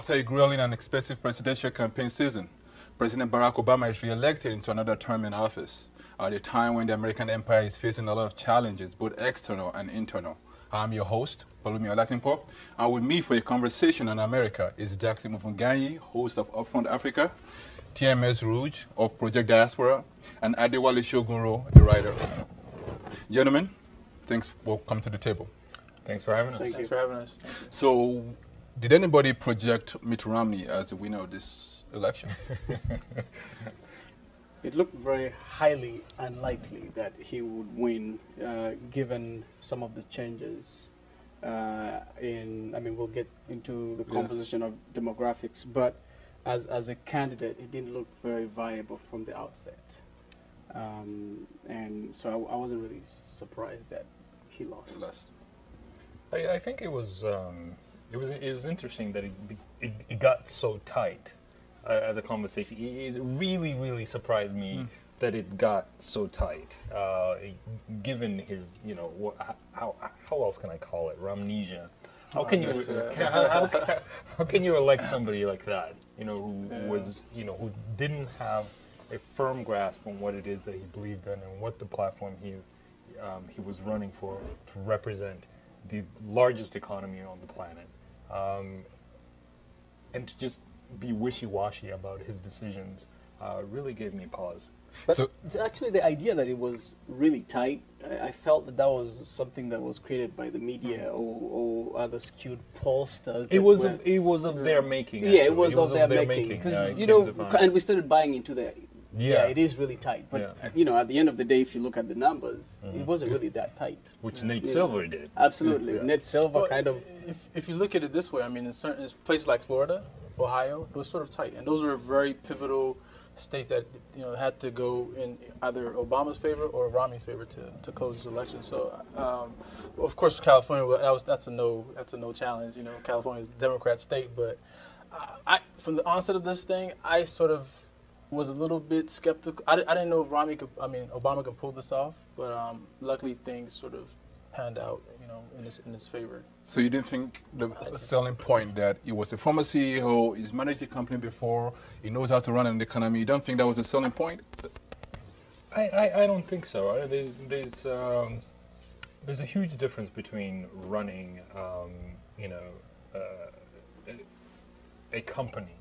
After a grueling and expensive presidential campaign season, President Barack Obama is re-elected into another term in office at a time when the American empire is facing a lot of challenges, both external and internal. I'm your host, Pelumi Olatinpo, and with me for a conversation on America is Jackson Mvunganyi, host of UpfrontAfrica, TMS Ruge of Project Diaspora, and Adewale Sogunro, the writer. Gentlemen, thanks for coming to the table. Thanks for having us. Thanks for having us. So, did anybody project Mitt Romney as the winner of this election? It looked very highly unlikely that he would win, given some of the changes we'll get into the composition of demographics, but as a candidate, it didn't look very viable from the outset. And so I wasn't really surprised that he lost. I think it was interesting that it got so tight as a conversation. It really surprised me that it got so tight, given his, how else can I call it, Ramnesia? How can you how can you elect somebody like that, who didn't have a firm grasp on what it is that he believed in and what the platform he was running for to represent the largest economy on the planet, and to just be wishy-washy about his decisions really gave me pause. But so, actually, the idea that it was really tight, I felt that was something that was created by the media or other skewed pollsters. It was of their making. Actually. Yeah, it was of their making. Because and we started buying into that. Yeah, it is really tight. But at the end of the day, if you look at the numbers, it wasn't really that tight. Which Nate Silver did. Absolutely, Nate Silver kind of. If you look at it this way, I mean, in certain places like Florida, Ohio, it was sort of tight, and those were very pivotal states that had to go in either Obama's favor or Romney's favor to close this election. So, of course, California that's a no challenge. California is a Democrat state, but from the onset of this thing, I sort of was a little bit skeptical. I didn't know if Obama could pull this off, but luckily things sort of panned out, in his favor. So you didn't think the selling point that he was a former CEO, he's managed a company before, he knows how to run an economy, you don't think that was a selling point? I don't think so. There's a huge difference between running, a company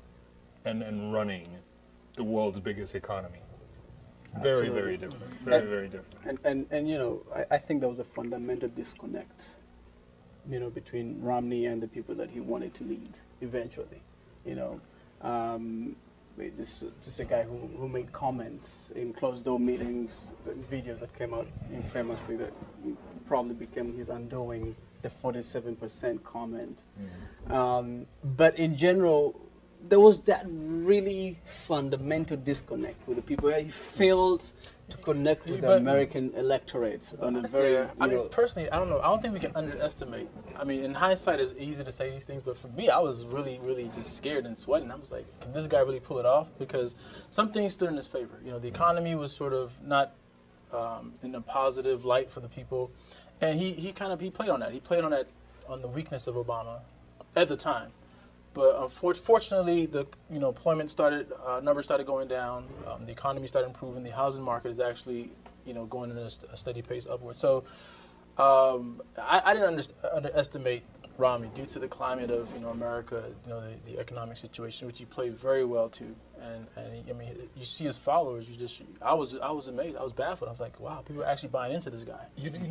and running the world's biggest economy. Very, very different. Very different. And I think there was a fundamental disconnect, between Romney and the people that he wanted to lead eventually. This is a guy who made comments in closed-door meetings, videos that came out infamously that probably became his undoing, the 47% comment. But in general, there was that really fundamental disconnect with the people. He failed to connect with the American electorate on a very. Personally, I don't know. I don't think we can underestimate. In hindsight, it's easy to say these things, but for me, I was really, really just scared and sweating. I was like, can this guy really pull it off? Because some things stood in his favor. The economy was sort of not in a positive light for the people, and he played on that. He played on that, on the weakness of Obama at the time. But unfortunately, the employment numbers started going down. The economy started improving. The housing market is actually going in a steady pace upward. So I didn't underestimate Romney due to the climate of America, the economic situation, which he played very well to. And you see his followers. I was amazed. I was baffled. I was like, wow, people are actually buying into this guy.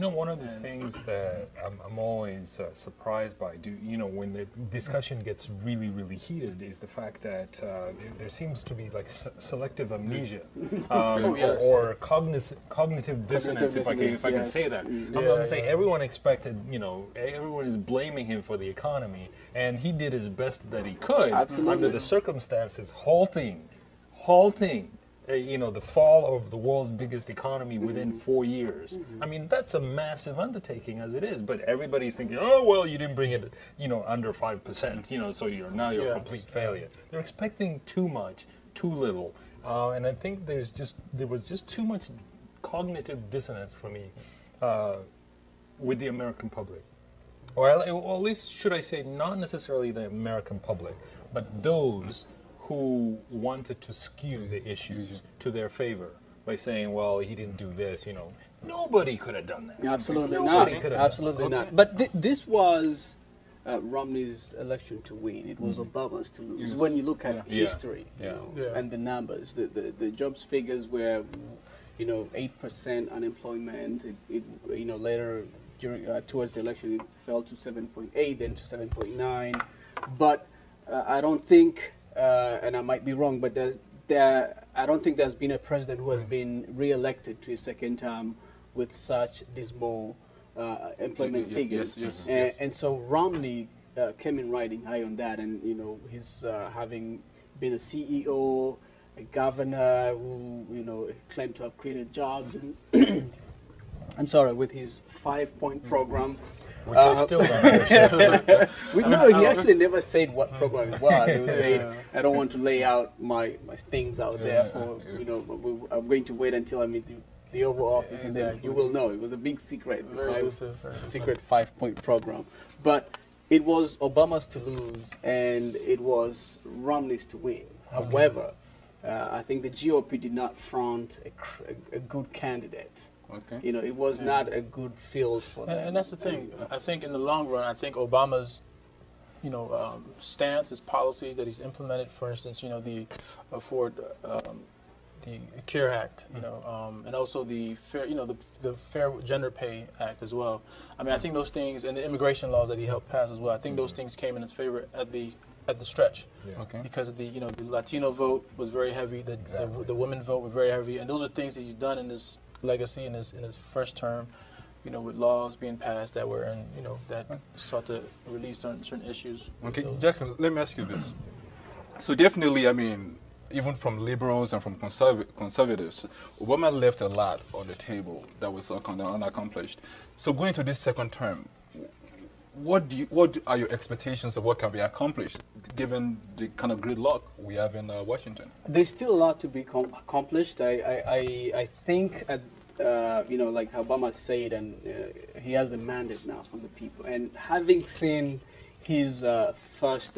One of the things that I'm always surprised by, when the discussion gets really, really heated, is the fact that there seems to be like selective amnesia, or cognitive dissonance, if I can say that. I'm saying everyone expected, everyone is blaming him for the economy, and he did his best that he could under the circumstances, halting the fall of the world's biggest economy within 4 years. That's a massive undertaking as it is, but everybody's thinking, oh, well, you didn't bring it, under 5%, so you're a complete failure. They're expecting too much, too little, and I think there was just too much cognitive dissonance for me with the American public. or at least should I say, not necessarily the American public, but those who wanted to skew the issues to their favor by saying, well, he didn't do this, you know. Nobody could have done that. Absolutely Nobody not. could have Absolutely done that. not. But this was Romney's election to win. It was Obama's to lose. When you look at history and the numbers, the jobs figures were, 8% unemployment. It later during towards the election it fell to 7.8, then to 7.9. But I don't think, and I might be wrong, but I don't think there's been a president who has been re-elected to a second term with such dismal employment figures. Yes. And so Romney came in riding high on that, and he's having been a CEO, a governor who claimed to have created jobs, and I'm sorry, with his 5-point program. Which I still don't understand. He actually never said what program it was. He was saying, I don't want to lay out my things out there for, I'm going to wait until I meet the Oval Office, and then you will know. It was a big secret, secret 5-point program. But it was Obama's to lose, and it was Romney's to win. However, I think the GOP did not front a good candidate. Okay. It was not a good field for them. And that's the thing. I think in the long run, I think Obama's, stance, his policies that he's implemented, for instance, the CARE Act, and also the fair, the Fair Gender Pay Act as well. I mean, I think those things, and the immigration laws that he helped pass as well. I think those things came in his favor at the stretch, because the the Latino vote was very heavy, the women vote was very heavy, and those are things that he's done in his legacy in his first term, with laws being passed that were that sought to relieve certain issues. Okay, Jackson, let me ask you this. So definitely, I mean, even from liberals and from conservatives, Obama left a lot on the table that was kind of unaccomplished. So going to this second term, what are your expectations of what can be accomplished, given the kind of gridlock we have in Washington? There's still a lot to be accomplished. I think, like Obama said, and he has a mandate now from the people. And having seen his first,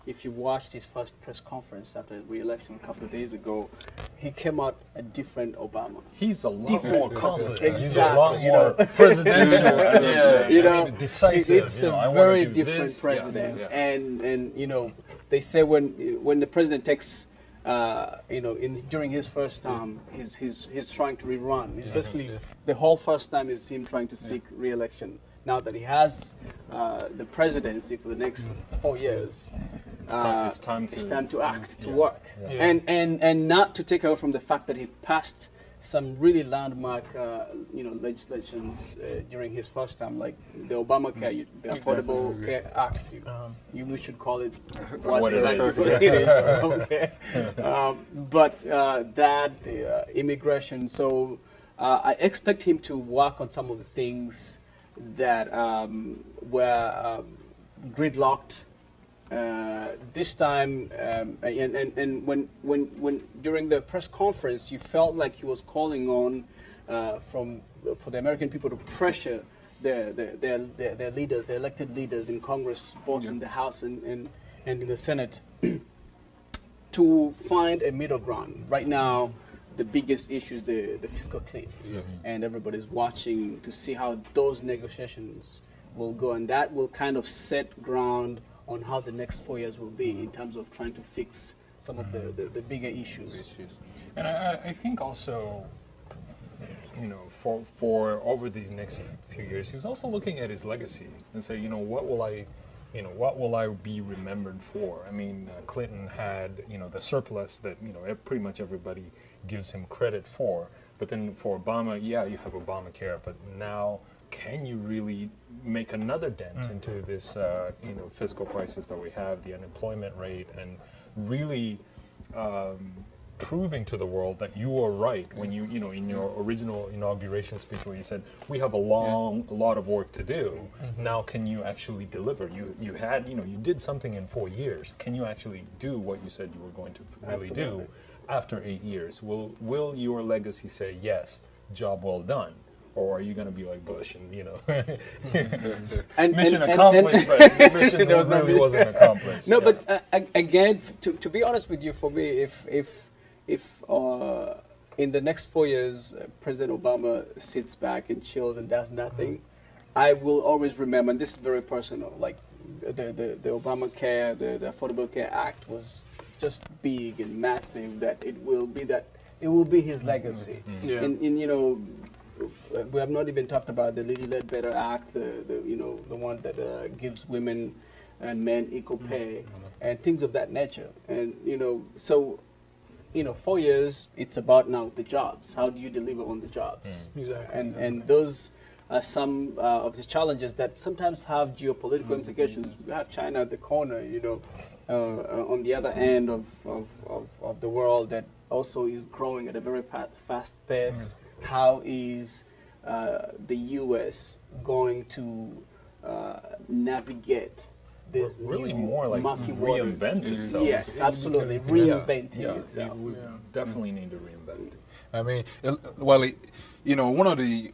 if you watched his first press conference after the re-election a couple of days ago, he came out a different Obama. He's a lot more confident. Exactly. He's a lot more presidential, as I say. Decisive. It's a very different president. Yeah. And they say when the president takes, during his first term, he's trying to rerun. It's basically the whole first time is him trying to seek re-election. Now that he has the presidency for the next 4 years, it's time to act, to work, and not to take away from the fact that he passed some really landmark, legislations during his first term, like the Obamacare, the Affordable Care Act. We should call it what it is. Okay. But that immigration. So I expect him to work on some of the things that were gridlocked this time, and when during the press conference, you felt like he was calling on for the American people to pressure their leaders, the elected leaders in Congress, both in the House and in the Senate, to find a middle ground. Right now, the biggest issue is the fiscal cliff, and everybody's watching to see how those negotiations will go, and that will kind of set ground on how the next 4 years will be in terms of trying to fix some of the bigger issues. And I think also, for over these next few years, he's also looking at his legacy and say, what will I be remembered for? I mean, Clinton had, the surplus that, pretty much everybody gives him credit for. But then for Obama, you have Obamacare, but now can you really make another dent into this, fiscal crisis that we have, the unemployment rate, and really proving to the world that you are right when you in your original inauguration speech where you said we have a lot of work to do. Now can you actually deliver? You had you did something in 4 years. Can you actually do what you said you were going to really do after 8 years? Will your legacy say yes, job well done? or are you going to be like Bush and And, mission and- accomplished, but the mission There was no really mission. wasn't accomplished. No, Yeah. but again, to be honest with you, for me, if in the next 4 years President Obama sits back and chills and does nothing, I will always remember. And this is very personal. Like the Obamacare, the Affordable Care Act was just big and massive. That it will be his legacy. Yeah. And we have not even talked about the Lilly Ledbetter Act, the one that gives women and men equal pay and things of that nature. And so 4 years, it's about now the jobs. How do you deliver on the jobs? Exactly. And those are some of the challenges that sometimes have geopolitical implications. We have China at the corner, on the other end of the world that also is growing at a very fast pace. How is the U.S. going to navigate this really new more like murky waters? reinvent itself. Yes, absolutely, reinventing itself. We definitely need to reinvent. I mean, one of the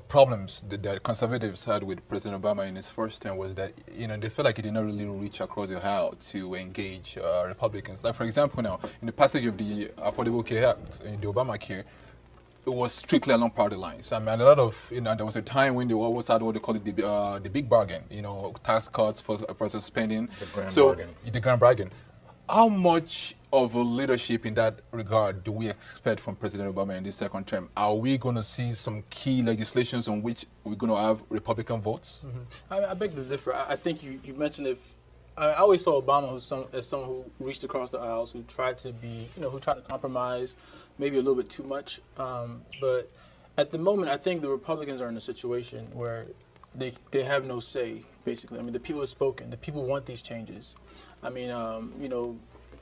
problems that conservatives had with President Obama in his first term was that, they felt like he did not really reach across the aisle to engage Republicans. Like, for example, now, in the passage of the Affordable Care Act, in the Obamacare, it was strictly along party lines. I mean, a lot of, there was a time when they always had what they call it the big bargain, tax cuts versus spending. The grand bargain. The grand bargain. How much of a leadership in that regard do we expect from President Obama in this second term? Are we going to see some key legislations on which we're going to have Republican votes? I beg to differ. I think you mentioned I always saw Obama as someone who reached across the aisles, who tried to be, who tried to compromise, maybe a little bit too much. But at the moment, I think the Republicans are in a situation where they have no say, basically. I mean, the people have spoken. The people want these changes. I mean,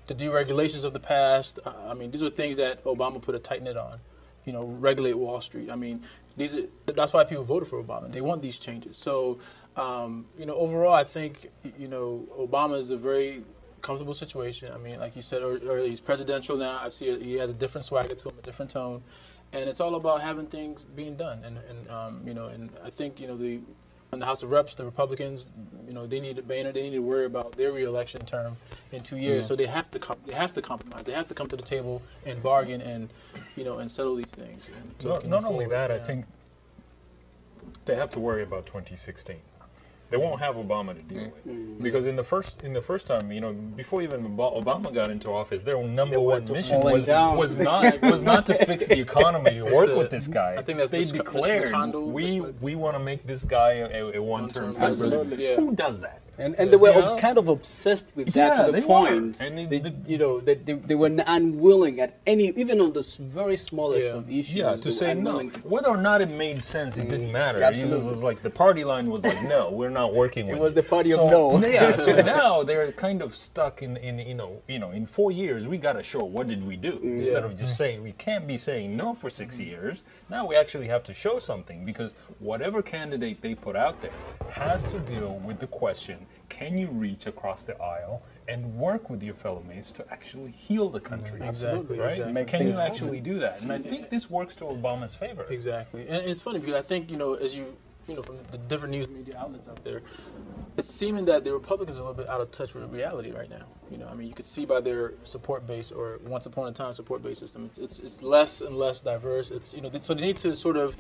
the deregulations of the past, I mean, these are things that Obama put a tight knit on. Regulate Wall Street. I mean, that's why people voted for Obama. They want these changes. So, overall, I think, Obama is a very comfortable situation. I mean, like you said earlier, he's presidential now. I see he has a different swagger to him, a different tone. And it's all about having things being done. And I think, in the House of Reps, the Republicans, they need to worry about their re-election term in 2 years. So they have to compromise. They have to come to the table and bargain and settle these things. Not only that, I think they have to worry about 2016. They won't have Obama to deal with because in the first time, before even Obama got into office, their number one mission was not to fix the economy, to work with this guy. I think that's they declared we want to make this guy a one-term president. Absolutely. Yeah. Who does that? And they were kind of obsessed with that to the point. And they were unwilling at even on the very smallest of issues. to they say were no. unwilling to- Whether or not it made sense, it didn't matter. Absolutely. It was like the party line was like, no, we're not working with It was you. the party of So, no. Yeah, so now they're kind of stuck in in 4 years we got to show what did we do instead of just saying we can't be saying no for 6 years. Now we actually have to show something because whatever candidate they put out there has to deal with the question: can you reach across the aisle and work with your fellow mates to actually heal the country? Exactly. Right? Exactly. Make Can you things happen. actually do that? And I think this works to Obama's favor. Exactly. And it's funny because I think, as from the different news media outlets out there, it's seeming that the Republicans are a little bit out of touch with reality right now. I mean, you could see by their support base or once upon a time support base system, it's less and less diverse. It's, so they need to sort of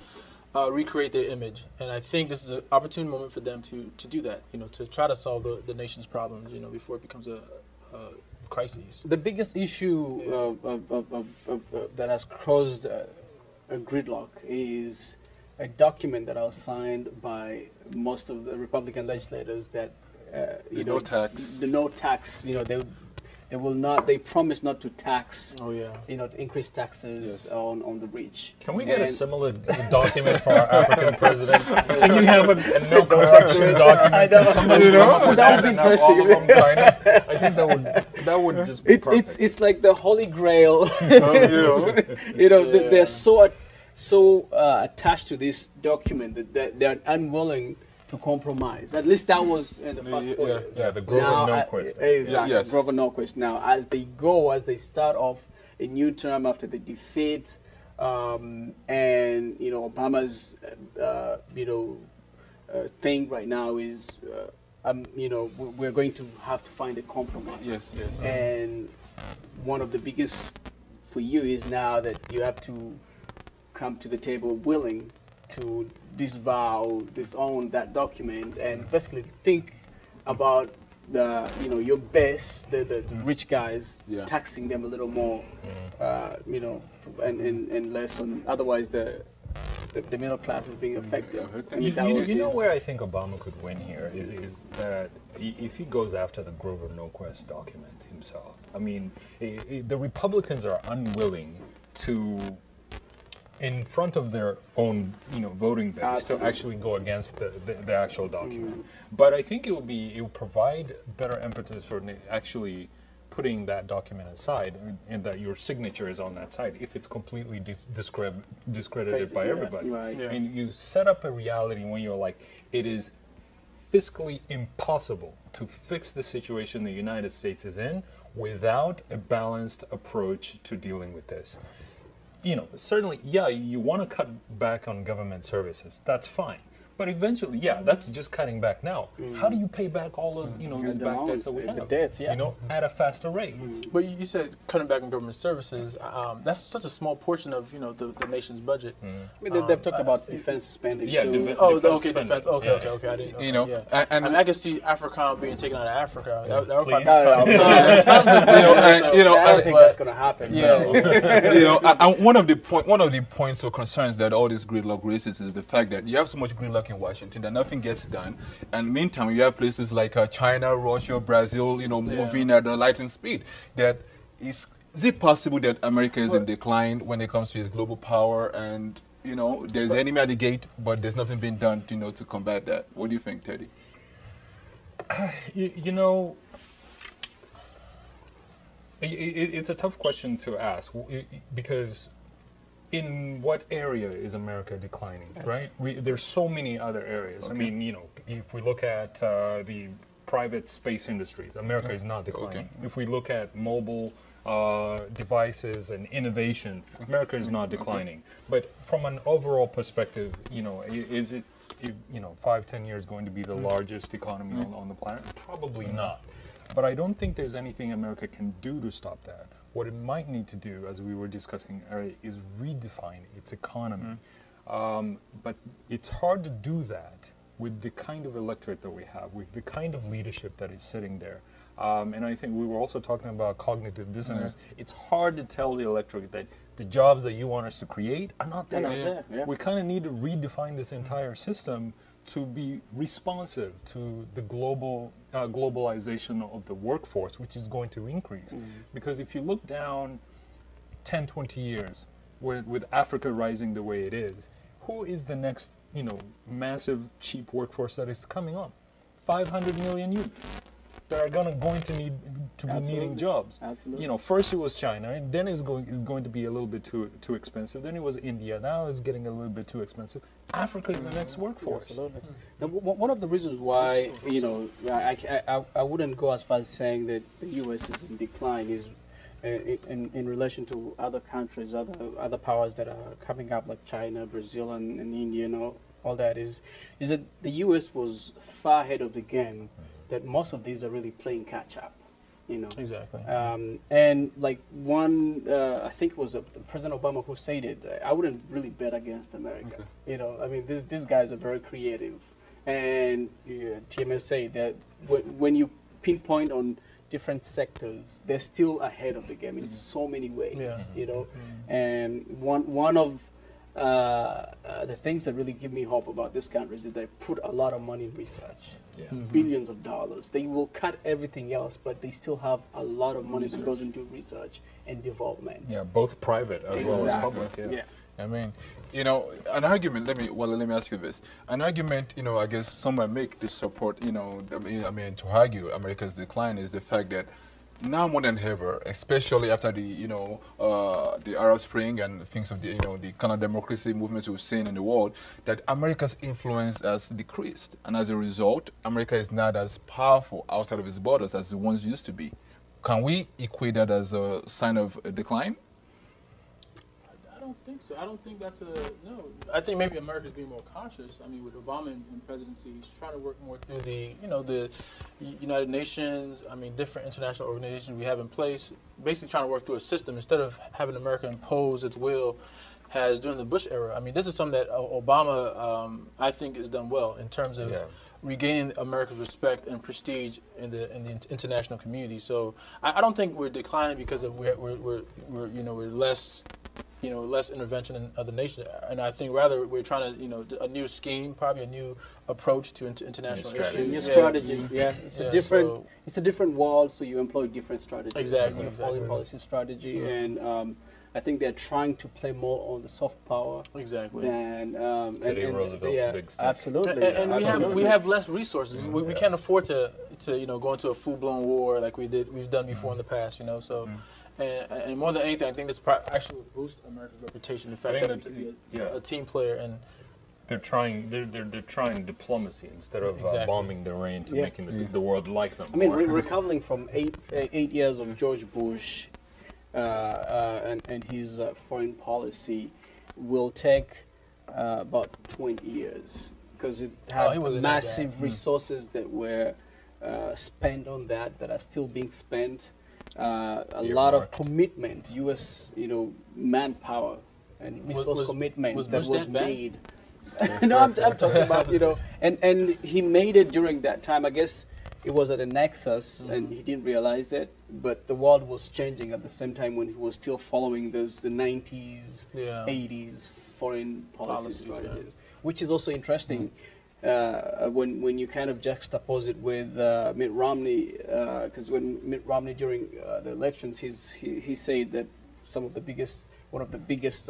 recreate their image. And I think this is an opportune moment for them to do that, to try to solve the nation's problems, before it becomes a crisis. The biggest issue that has caused a gridlock is a document that was signed by most of the Republican legislators that No tax. The no tax. They will not. They promise not to tax. Oh yeah. To increase taxes on the rich. Can we get a similar document for our African presidents? Can you have a no corruption document? Can somebody come up with That would be and have all of them sign it? I think that would just be perfect. It's like the Holy Grail. They're so attached to this document that they're unwilling to compromise. At least that was in the first 4 years. Yeah, the Grover Norquist. Exactly, Yes. Grover Norquist. Now, as they start off a new term after the defeat And Obama's thing right now is we're going to have to find a compromise. Yes. And one of the biggest for you is now that you have to come to the table willing to disown that document, and basically think about your base, the rich guys, taxing them a little more, and less on. Otherwise, the middle class is being affected. You know where I think Obama could win here is that if he goes after the Grover Norquist document himself. I mean, the Republicans are unwilling to, in front of their own voting base, to actually go against the actual document. But I think it will provide better impetus for actually putting that document aside, and that your signature is on that side if it's completely discredited by everybody. Right. Yeah. And you set up a reality when you're like, it is fiscally impossible to fix the situation the United States is in without a balanced approach to dealing with this. Certainly, you want to cut back on government services. That's fine. But eventually, that's just cutting back now. How do you pay back all of these back debts that we have? The debts, At a faster rate. But you said cutting back on government services. That's such a small portion of the nation's budget. I mean, they've talked about defense spending too. Defense Defense. spending. Okay. I didn't. And I can see AFRICOM being taken out of Africa. That would Please. probably I don't think that's going to happen. one of the points or concerns that all this gridlock raises is the fact that you have so much gridlock in Washington that nothing gets done, and meantime you have places like China, Russia, Brazil, moving at a lightning speed. That is it possible that America is in decline when it comes to its global power, and there's enemy at the gate, but there's nothing being done to combat that? What do you think, Teddy? It's a tough question to ask because in what area is America declining, right? There's so many other areas. Okay. I mean, if we look at the private space industries, America is not declining. Okay. If we look at mobile devices and innovation, America is not declining. But from an overall perspective, is it 5-10 years going to be the largest economy on the planet? Probably not. But I don't think there's anything America can do to stop that. What it might need to do, as we were discussing earlier, is redefine its economy. But it's hard to do that with the kind of electorate that we have, with the kind of leadership that is sitting there. And I think we were also talking about cognitive dissonance. It's hard to tell the electorate that the jobs that you want us to create are not there. We kind of need to redefine this entire system to be responsive to the globalization of the workforce, which is going to increase. Because if you look down 10, 20 years, with Africa rising the way it is, who is the next, massive, cheap workforce that is coming up? 500 million youth that are going to need to be needing jobs. Absolutely. First it was China, and then it's going to be a little bit too expensive. Then it was India. Now it's getting a little bit too expensive. Africa is the next workforce. Absolutely. Now, one of the reasons why I wouldn't go as far as saying that the U.S. is in decline is in relation to other countries, other powers that are coming up like China, Brazil, and India, all that is that the U.S. was far ahead of the game. That most of these are really playing catch up, Exactly. And like I think it was President Obama who said it. I wouldn't really bet against America. Okay. I mean, these guys are very creative, and TMS say that when you pinpoint on different sectors, they're still ahead of the game in so many ways. And one of the things that really give me hope about this country is that they put a lot of money in research, billions of dollars. They will cut everything else, but they still have a lot of money that goes into research and development. Yeah, both private as well as public. Yeah. I mean, an argument. Let me ask you this. An argument, I guess some might make to support, to argue America's decline is the fact that now more than ever, especially after the Arab Spring and things of the kind of democracy movements we've seen in the world, that America's influence has decreased, and as a result, America is not as powerful outside of its borders as it once used to be. Can we equate that as a sign of a decline? don't think so. I don't think that's no. I think maybe America's being more cautious. I mean, with Obama in presidency, he's trying to work more through the United Nations. I mean, different international organizations we have in place. Basically, trying to work through a system instead of having America impose its will. Has during the Bush era. I mean, this is something that Obama, I think, has done well in terms of regaining America's respect and prestige in the international community. So I don't think we're declining because of we're less less intervention in other nations, and I think rather we're trying to a new scheme, probably a new approach to international issues. New strategy, It's a different world, so you employ different strategies. Exactly. Foreign policy strategy, and I think they're trying to play more on the soft power. Exactly. Than Teddy Roosevelt's big stick. Absolutely. And we have less resources. We can't afford to go into a full blown war like we've done before in the past. So. And more than anything, I think this actually boosts America's reputation. The fact that a team player and they're trying diplomacy instead of bombing the rain to making the world like them. I mean, recovering from eight years of George Bush and his foreign policy will take about 20 years because it had massive resources that were spent on that are still being spent. A lot of commitment, U.S. Manpower and resource commitment that was made. No, I'm talking about and he made it during that time. I guess it was at a nexus, and he didn't realize it. But the world was changing at the same time when he was still following the 90s, 80s foreign policy strategies, which is also interesting. When you kind of juxtapose it with Mitt Romney, because when Mitt Romney during the elections, he said that one of the biggest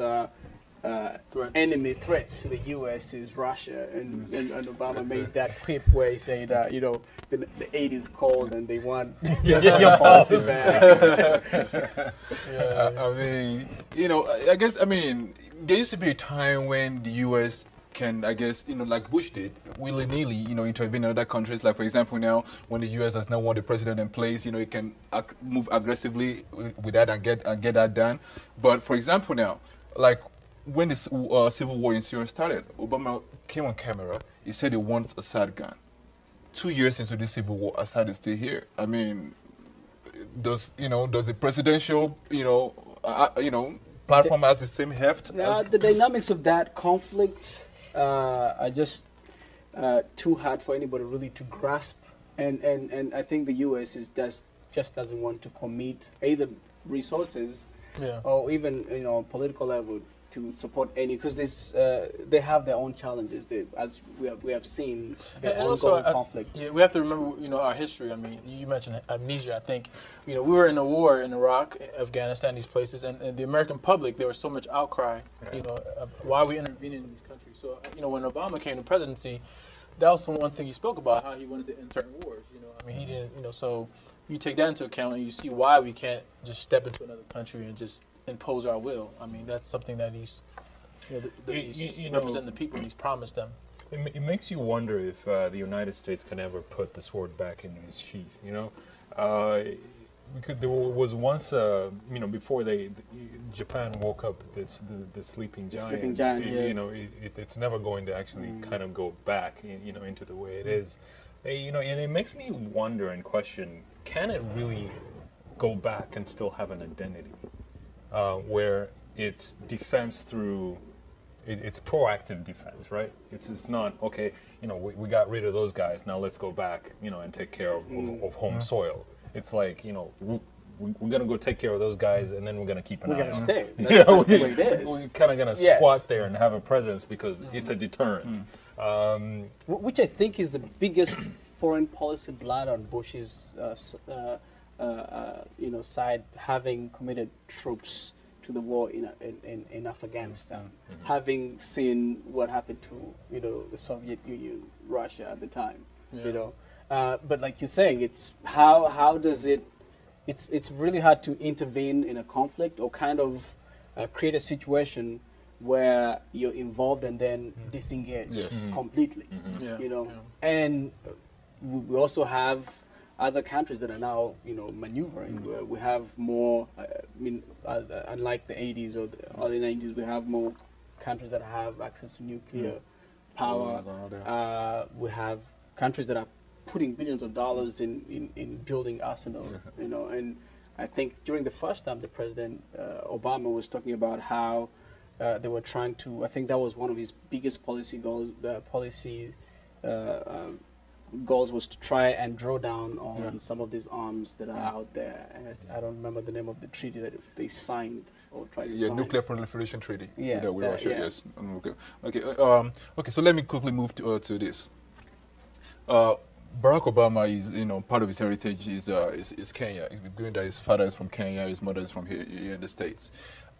enemy threats to the U.S. is Russia, and Obama made that clip where he said, the 80s cold and they want your policy back. I mean, there used to be a time when the U.S. can, like Bush did, willy-nilly, intervene in other countries. Like, for example, now, when the U.S. has now won the president in place, it can move aggressively with that and get that done. But, for example, now, like, when the civil war in Syria started, Obama came on camera, he said he wants Assad gone. 2 years into the civil war, Assad is still here. I mean, does the presidential, platform has the same heft? The dynamics of that conflict are just too hard for anybody really to grasp, and I think the U.S. just doesn't want to commit either resources or even political level to support any, because they have their own challenges. As we have seen, the ongoing conflict. We have to remember our history. I mean, you mentioned amnesia. I think we were in a war in Iraq, Afghanistan, these places, and the American public, there was so much outcry. Why are we intervening in these countries? So when Obama came to presidency, that was the one thing he spoke about, how he wanted to end certain wars. I mean, he didn't. So you take that into account, and you see why we can't just step into another country and just impose our will. I mean, that's something that he's representing the people, and he's promised them. It makes you wonder if the United States can ever put the sword back into his sheath. There was once, before Japan woke up the sleeping giant. Sleeping giant, it's never going to actually kind of go back, into the way it is. And it makes me wonder and question: can it really go back and still have an identity? Where it's defense through, it's proactive defense, right? It's not, okay, we got rid of those guys, now let's go back, and take care of home soil. It's like, we're going to go take care of those guys, and then we're going to keep an eye on them. We're going to stay. That's the way it is. We're kind of going to squat there and have a presence because it's a deterrent. Which I think is the biggest foreign policy blind on Bush's side, having committed troops to the war in Afghanistan, having seen what happened to the Soviet Union, Russia at the time, but like you're saying, it's how does it? It's really hard to intervene in a conflict or kind of create a situation where you're involved and then disengage completely, and we also have other countries that are now, maneuvering. We have more. Unlike the 80s or the early 90s, we have more countries that have access to nuclear power. We have countries that are putting billions of dollars in building arsenal. And I think during the first time, the President Obama was talking about how they were trying to. I think that was one of his biggest policy goals. Goals was to try and draw down on some of these arms that are out there. And I don't remember the name of the treaty that they signed or tried to sign. Nuclear proliferation treaty. Yeah, with Russia. Yes. Okay. So let me quickly move to this. Barack Obama is, part of his heritage is Kenya. Given that his father is from Kenya, his mother is from here in the States.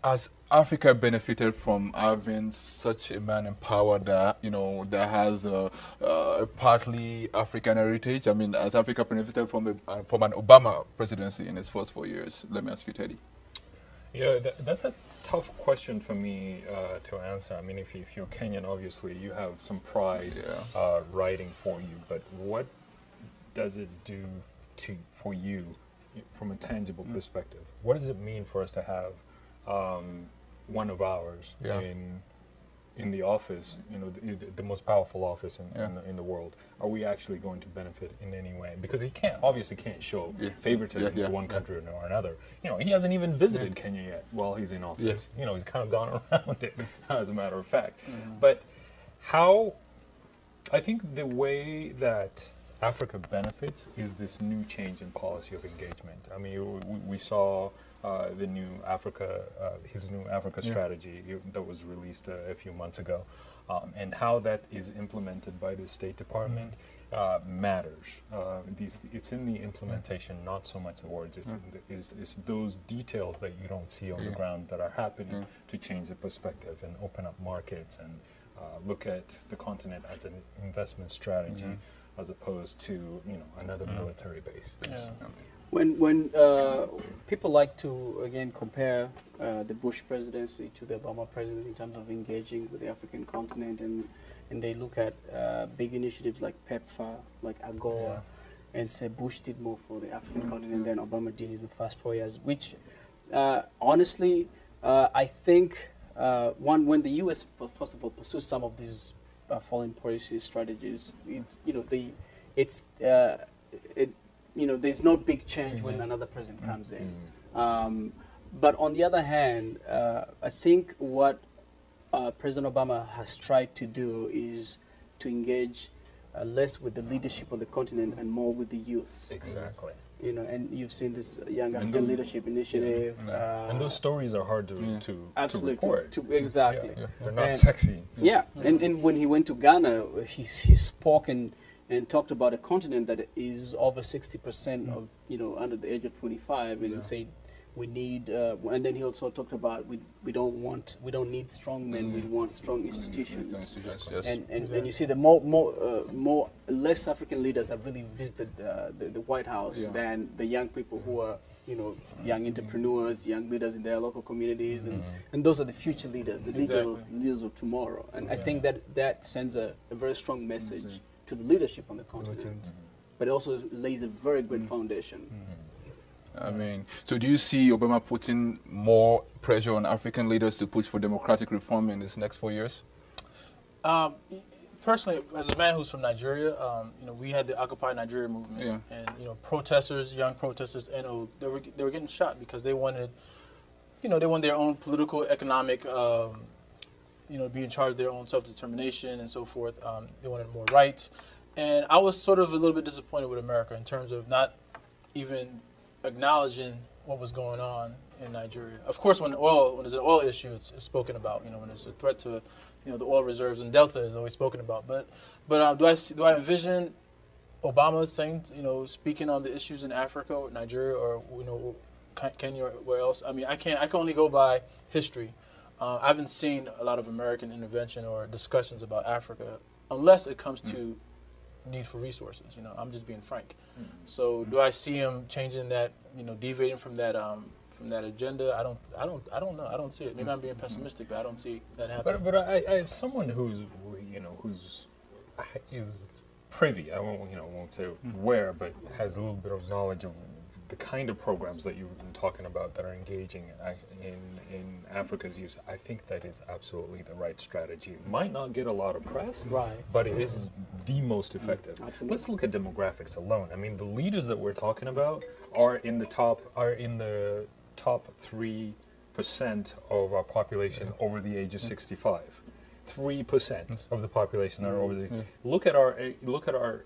Has Africa benefited from having such a man in power that, that has a partly African heritage? I mean, has Africa benefited from an Obama presidency in his first 4 years? Let me ask you, Teddy. Yeah, that's a tough question for me to answer. I mean, if you're Kenyan, obviously you have some pride writing for you, but what does it do for you from a tangible perspective? What does it mean for us to have one of ours in the office, the most powerful office in the world? Are we actually going to benefit in any way? Because he obviously can't show favoritism to one country or another. He hasn't even visited Kenya yet while he's in office. He's kind of gone around it, as a matter of fact. But I think the way that Africa benefits is this new change in policy of engagement. I mean, we saw his new Africa strategy that was released a few months ago, and how that is implemented by the State Department matters. It's in the implementation, not so much the words. It's those details that you don't see on the ground that are happening to change the perspective and open up markets and look at the continent as an investment strategy as opposed to another military base. When people like to again compare the Bush presidency to the Obama presidency in terms of engaging with the African continent, and they look at big initiatives like PEPFAR, like AGOA, and say Bush did more for the African continent than Obama did in the first 4 years, which honestly I think when the U.S. first of all pursues some of these foreign policy strategies, there's no big change when another president comes in. But on the other hand, I think what President Obama has tried to do is to engage less with the leadership of the continent and more with the youth. Exactly. And you've seen this Young African Leadership Initiative. And those stories are hard to report. Exactly. They're not sexy. And when he went to Ghana, he spoke and talked about a continent that is over 60% of under the age of 25, and said we need. And then he also talked about we don't need strong men. We want strong institutions. And you see the less African leaders have really visited the White House than the young people who are young entrepreneurs, young leaders in their local communities, and those are the future leaders, the leaders of tomorrow. And I think that sends a very strong message to the leadership on the continent, but it also lays a very great foundation. I mean, so do you see Obama putting more pressure on African leaders to push for democratic reform in this next 4 years? Personally, as a man who's from Nigeria, we had the Occupy Nigeria movement, and young protesters, and they were getting shot because they wanted, they wanted their own political, economic, be in charge of their own self-determination and so forth. They wanted more rights. And I was sort of a little bit disappointed with America in terms of not even acknowledging what was going on in Nigeria. Of course, when there's an oil issue, it's spoken about. When there's a threat to, the oil reserves in Delta is always spoken about. But do I envision Obama saying, speaking on the issues in Africa or Nigeria or Kenya or where else? I mean, I can only go by history. I haven't seen a lot of American intervention or discussions about Africa unless it comes to need for resources. I'm just being frank. So do I see him changing that? Deviating from that agenda? I don't know. I don't see it. Maybe I'm being pessimistic, but I don't see that happening. But I as someone who's is privy, I won't say where, but has a little bit of knowledge of the kind of programs that you've been talking about that are engaging in Africa's use, I think that is absolutely the right strategy. It might not get a lot of press, Right. but it is the most effective. Let's look at demographics alone. I mean, the leaders that we're talking about are in the top 3% of our population over the age of 65. 3% of the population are over the. Look at our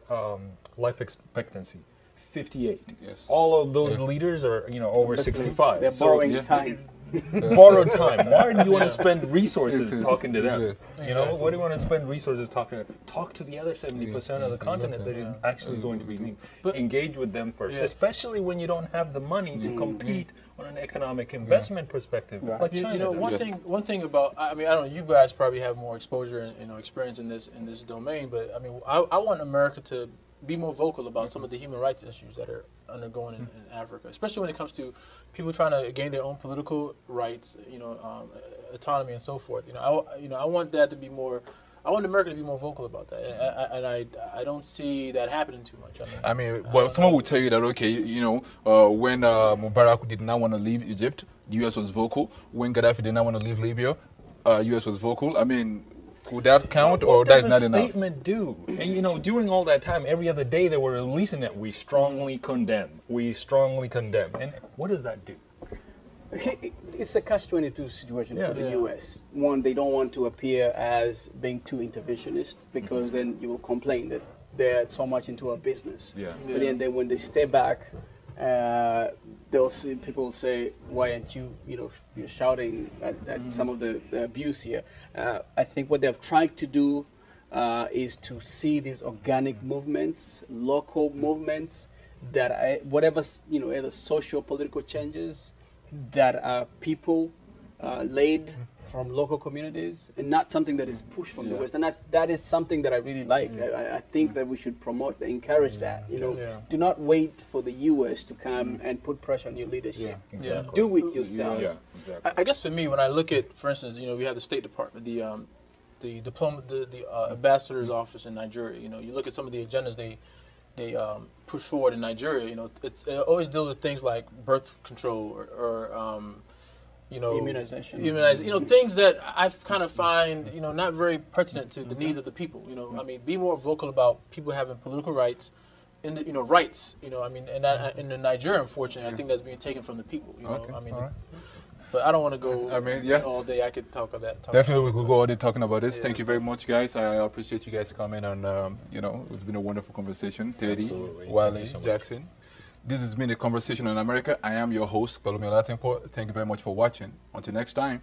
life expectancy. 58. Yes. All of those leaders are over 65. They're borrowing time. Borrowed time. Why do you want to spend resources talking to them? Exactly. What do you want to spend resources talking to them? Talk to the other 70% of the continent that is actually going to be linked. Engage with them first, especially when you don't have the money to compete on an economic investment perspective. Like China. One thing about, I mean, I don't know, you guys probably have more exposure and experience in this domain, but I mean, I want America to be more vocal about some of the human rights issues that are undergoing in Africa, especially when it comes to people trying to gain their own political rights, autonomy and so forth. I want that to be more. I want America to be more vocal about that, and I don't see that happening too much. I mean, well, someone will tell you that when Mubarak did not want to leave Egypt, the U.S. was vocal. When Gaddafi did not want to leave Libya, U.S. was vocal. I mean, could that count, or that's not enough? What does a statement do? And during all that time, every other day they were releasing it. We strongly condemn. We strongly condemn. And what does that do? It's a catch-22 situation for the U.S. One, they don't want to appear as being too interventionist because then you will complain that they're so much into our business. But then when they step back, they'll see people say, "Why aren't you're shouting at some of the abuse here?" I think what they've tried to do is to see these organic movements, local movements that whatever either social political changes that are people led from local communities and not something that is pushed from the West. And that is something that I really like. I think that we should promote, encourage that. Do not wait for the U.S. to come and put pressure on your leadership. Exactly. Do it yourself. Exactly. I guess for me, when I look at, for instance, we have the State Department, the ambassador's office in Nigeria. You look at some of the agendas they push forward in Nigeria. It always deals with things like birth control or immunization. Things that I kind of find, not very pertinent to the needs of the people. I mean, be more vocal about people having political rights, and rights. And in Nigeria, unfortunately, I think that's being taken from the people. But I don't want to go all day. I could talk about that. Definitely, we could go all day talking about this. Thank you very much, guys. I appreciate you guys coming, and it's been a wonderful conversation. Teddy, Wale, Jackson. This has been a Conversation on America. I am your host, Pelumi Olatinpo. Thank you very much for watching. Until next time.